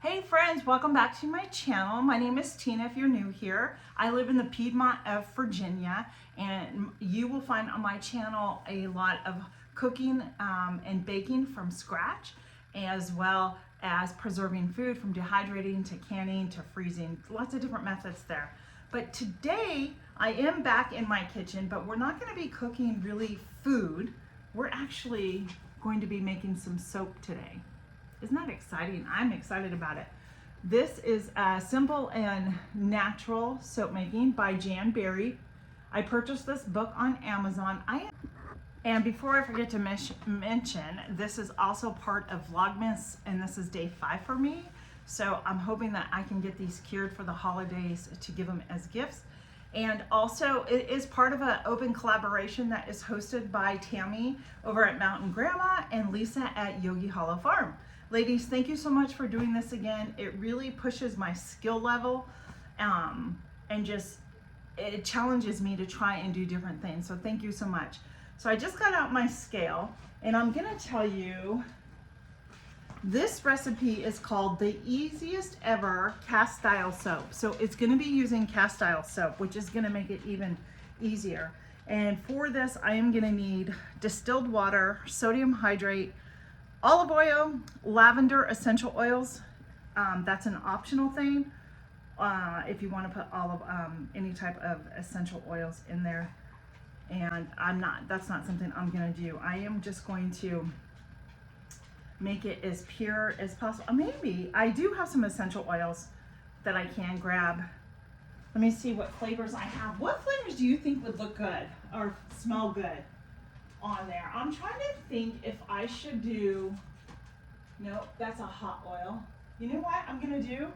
Hey friends, welcome back to my channel. My name is Tina if you're new here. I live in the Piedmont of Virginia, and you will find on my channel a lot of cooking and baking from scratch, as well as preserving food from dehydrating to canning to freezing. Lots of different methods there. But today I am back in my kitchen, but we're not going to be cooking really food. We're actually going to be making some soap today. Isn't that exciting? I'm excited about it. This is Simple and Natural Soap Making by Jan Berry. I purchased this book on Amazon. And before I forget to mention, this is also part of Vlogmas, and this is day 5 for me. So I'm hoping that I can get these cured for the holidays to give them as gifts. And also it is part of an open collaboration that is hosted by Tammy over at Mountain Grandma and Lisa at Yogi Hollow Farm. Ladies, thank you so much for doing this again. It really pushes my skill level and just, it challenges me to try and do different things. So thank you so much. So I just got out my scale, and I'm gonna tell you, this recipe is called the easiest ever cast style soap. So it's gonna be using cast style soap, which is gonna make it even easier. And for this, I am gonna need distilled water, sodium hydrate, olive oil, lavender essential oils. That's an optional thing if you want to put any type of essential oils in there. And that's not something I'm going to do. I am just going to make it as pure as possible. Maybe I do have some essential oils that I can grab. Let me see what flavors I have. What flavors do you think would look good or smell good on there? I'm trying to think if I should do, no, that's a hot oil. You know what I'm gonna do?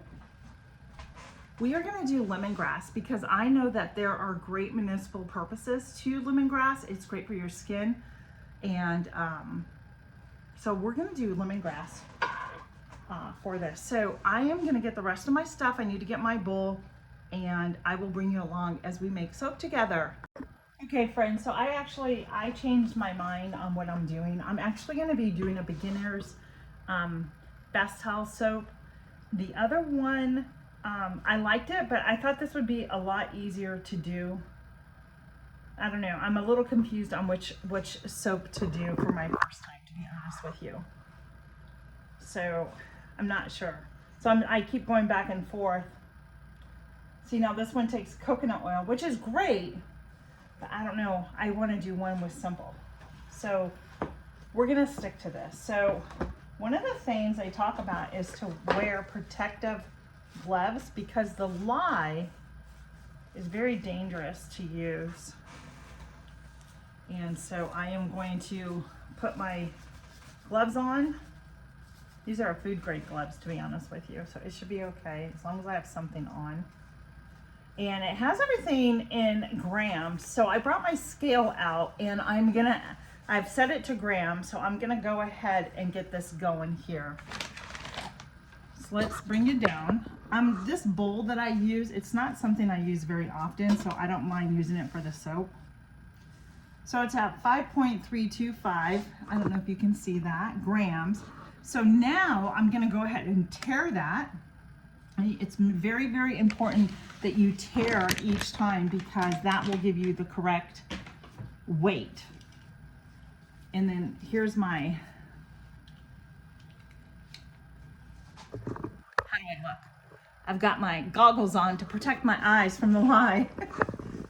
We are gonna do lemongrass, because I know that there are great medicinal purposes to lemongrass. It's great for your skin. And so we're gonna do lemongrass for this. So I am gonna get the rest of my stuff. I need to get my bowl, and I will bring you along as we make soap together. Okay friends, so I changed my mind on what I'm doing. I'm actually going to be doing a beginner's bath towel soap. The other one, I liked it, but I thought this would be a lot easier to do. I don't know, I'm a little confused on which soap to do for my first time, to be honest with you. So I'm not sure. So I keep going back and forth. See, now this one takes coconut oil, which is great. But I don't know, I want to do one with Simple. So we're going to stick to this. So one of the things I talk about is to wear protective gloves, because the lye is very dangerous to use. And so I am going to put my gloves on. These are food grade gloves, to be honest with you. So it should be okay as long as I have something on. And it has everything in grams. So I brought my scale out, and I've set it to grams. So I'm gonna go ahead and get this going here. So let's bring it down. This bowl that I use, it's not something I use very often, so I don't mind using it for the soap. So it's at 5.325. I don't know if you can see that, grams. So now I'm gonna go ahead and tare that. It's very, very important that you tare each time, because that will give you the correct weight. And then here's my, how do I look? I've got my goggles on to protect my eyes from the lye.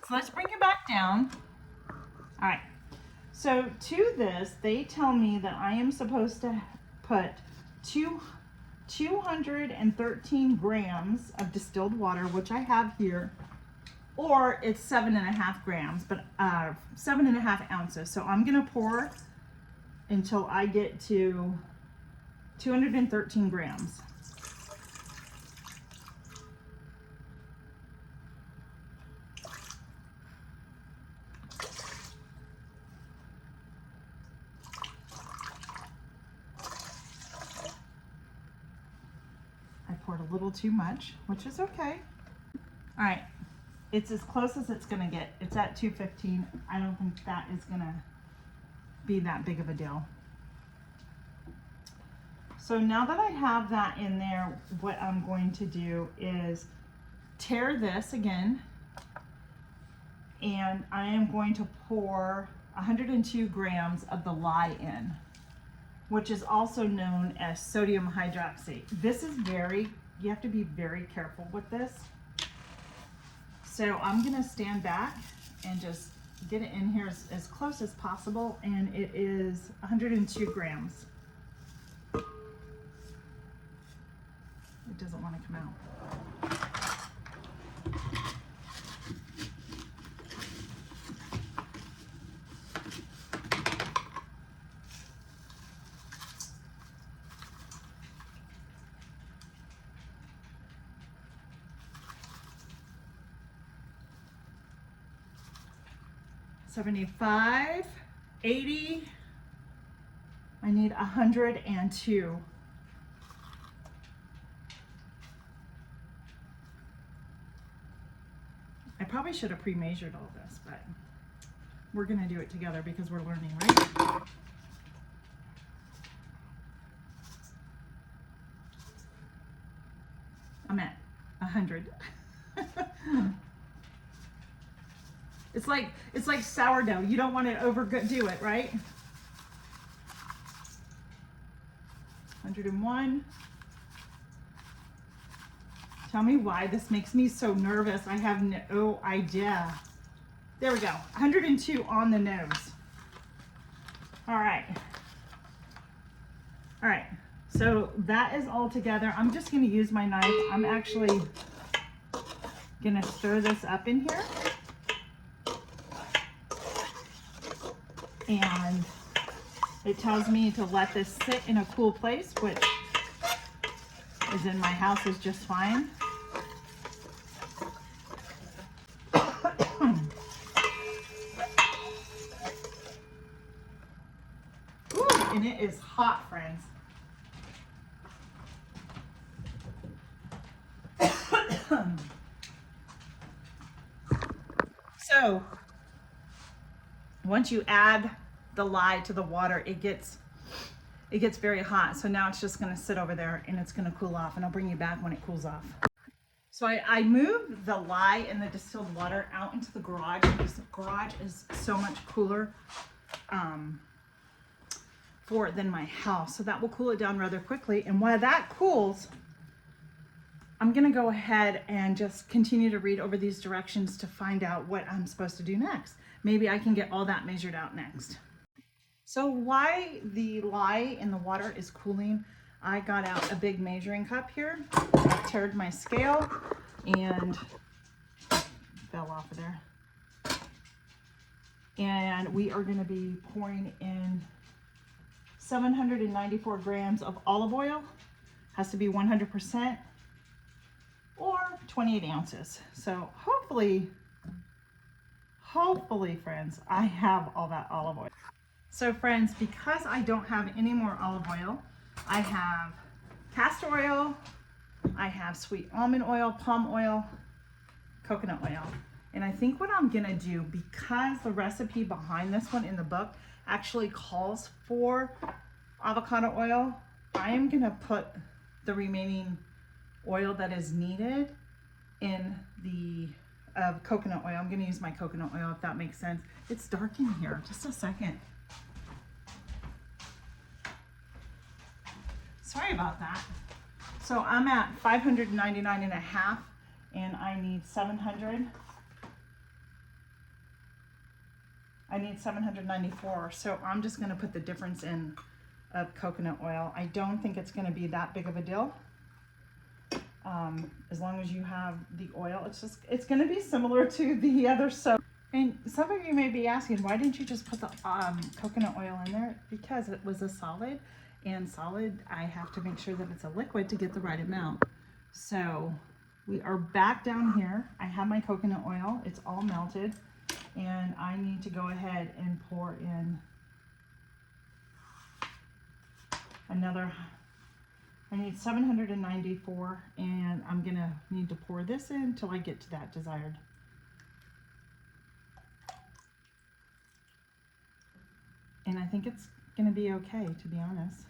So let's bring it back down. All right, so to this, they tell me that I am supposed to put 213 grams of distilled water, which I have here, or it's 7.5 grams, but 7.5 ounces. So I'm gonna pour until I get to 213 grams. A little too much, which is okay. All right, it's as close as it's gonna get. It's at 215. I don't think that is gonna be that big of a deal. So now that I have that in there, what I'm going to do is tear this again, and I am going to pour 102 grams of the lye in, which is also known as sodium hydroxide. This is you have to be very careful with this. So I'm gonna stand back and just get it in here as close as possible, and it is 102 grams. It doesn't want to come out. 75, 80, I need 102. I probably should have pre-measured all this, but we're gonna do it together because we're learning, right? I'm at 100. It's like sourdough. You don't want to overdo it, right? 101. Tell me why this makes me so nervous. I have no idea. There we go. 102 on the nose. All right. All right. So that is all together. I'm just going to use my knife. I'm actually going to stir this up in here. And it tells me to let this sit in a cool place, which is in my house is just fine. Ooh, and it is hot, friends. So once you add the lye to the water, it gets very hot. So now it's just gonna sit over there and it's gonna cool off, and I'll bring you back when it cools off. So I moved the lye and the distilled water out into the garage because the garage is so much cooler for it than my house. So that will cool it down rather quickly. And while that cools, I'm gonna go ahead and just continue to read over these directions to find out what I'm supposed to do next. Maybe I can get all that measured out next. So while the lye in the water is cooling, I got out a big measuring cup here. I teared my scale and fell off of there. And we are gonna be pouring in 794 grams of olive oil. Has to be 100% or 28 ounces. So hopefully, friends, I have all that olive oil. So friends, because I don't have any more olive oil, I have castor oil, I have sweet almond oil, palm oil, coconut oil. And I think what I'm gonna do, because the recipe behind this one in the book actually calls for avocado oil, I am gonna put the remaining oil that is needed in the coconut oil. I'm gonna use my coconut oil, if that makes sense. It's dark in here, just a second. Sorry about that. So I'm at 599 and a half, and I need 700. I need 794. So I'm just gonna put the difference in of coconut oil. I don't think it's gonna be that big of a deal. As long as you have the oil, it's gonna be similar to the other soap. And some of you may be asking, why didn't you just put the coconut oil in there? Because it was a solid, and solid, I have to make sure that it's a liquid to get the right amount. So we are back down here. I have my coconut oil, it's all melted, and I need to go ahead and pour in another. I need 794, and I'm gonna need to pour this in till I get to that desired. And I think it's gonna be okay, to be honest.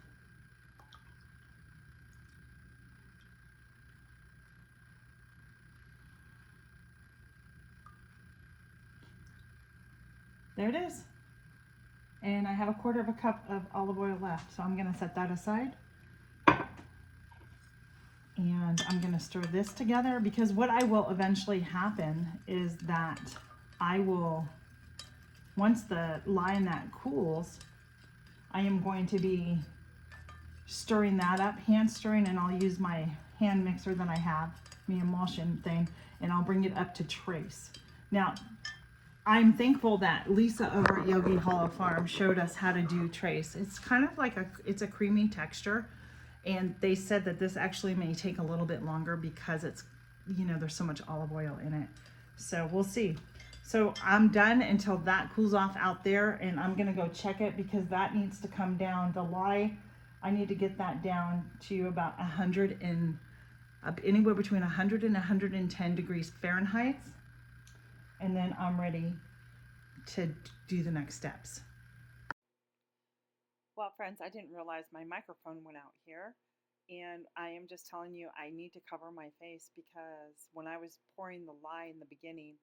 there it is. And I have a 1/4 cup of olive oil left, so I'm gonna set that aside. And I'm gonna stir this together, because what I will eventually happen is that I will, once the lye and that cools, I am going to be stirring that up, hand stirring, and I'll use my hand mixer that I have, my emulsion thing, and I'll bring it up to trace. Now, I'm thankful that Lisa over at Yogi Hollow Farm showed us how to do trace. It's kind of like it's a creamy texture, and they said that this actually may take a little bit longer because it's, you know, there's so much olive oil in it. So we'll see. So I'm done until that cools off out there, and I'm gonna go check it because that needs to come down. The lye, I need to get that down to about 100 and anywhere between 100 and 110 degrees Fahrenheit. And then I'm ready to do the next steps. Well, friends, I didn't realize my microphone went out here, and I am just telling you I need to cover my face because when I was pouring the lye in the beginning,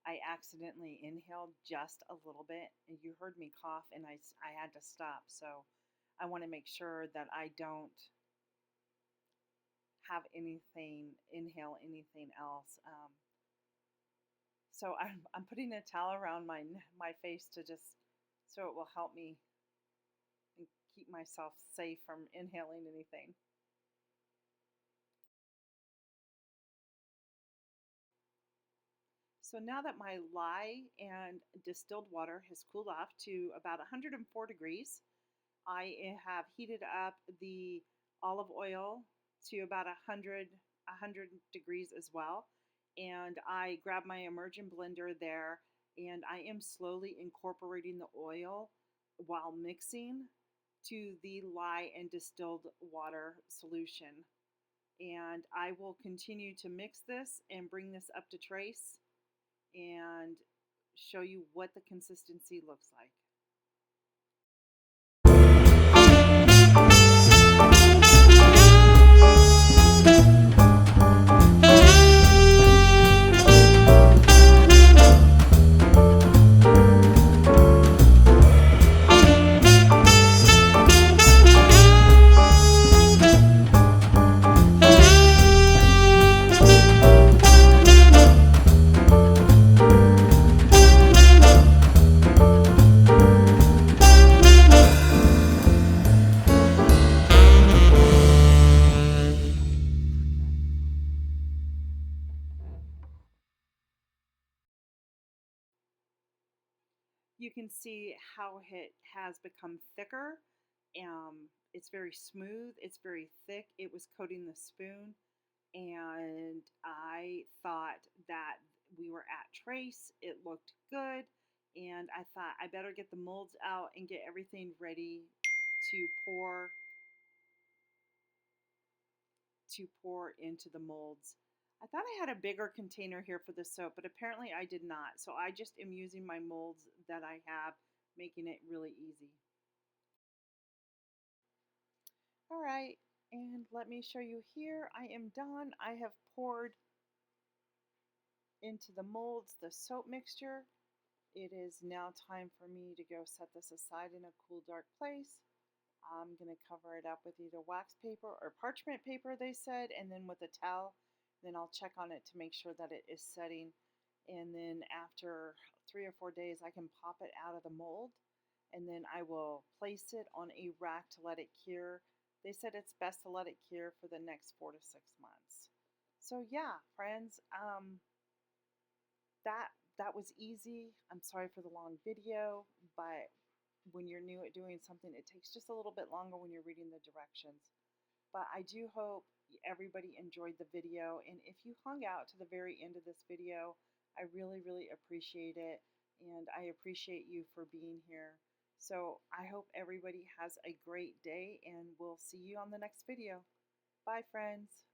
I accidentally inhaled just a little bit, and you heard me cough, and I had to stop. So I want to make sure that I don't have inhale anything else. So I'm putting a towel around my face to just, so it will help me and keep myself safe from inhaling anything. So now that my lye and distilled water has cooled off to about 104 degrees, I have heated up the olive oil to about 100 degrees as well. And I grab my immersion blender there, and I am slowly incorporating the oil while mixing to the lye and distilled water solution. And I will continue to mix this and bring this up to trace and show you what the consistency looks like. You can see how it has become thicker. It's very smooth, it's very thick. It was coating the spoon, and I thought that we were at trace. It looked good, and I thought I better get the molds out and get everything ready to pour into the molds. I thought I had a bigger container here for the soap, but apparently I did not. So I just am using my molds that I have, making it really easy. All right, and let me show you here. I am done. I have poured into the molds the soap mixture. It is now time for me to go set this aside in a cool, dark place. I'm going to cover it up with either wax paper or parchment paper, they said, and then with a towel. Then I'll check on it to make sure that it is setting. And then after 3 or 4 days, I can pop it out of the mold, and then I will place it on a rack to let it cure. They said it's best to let it cure for the next 4 to 6 months. So yeah, friends, that was easy. I'm sorry for the long video, but when you're new at doing something, it takes just a little bit longer when you're reading the directions. But I do hope everybody enjoyed the video, and if you hung out to the very end of this video, I really, really appreciate it, and I appreciate you for being here. So I hope everybody has a great day, and we'll see you on the next video. Bye, friends.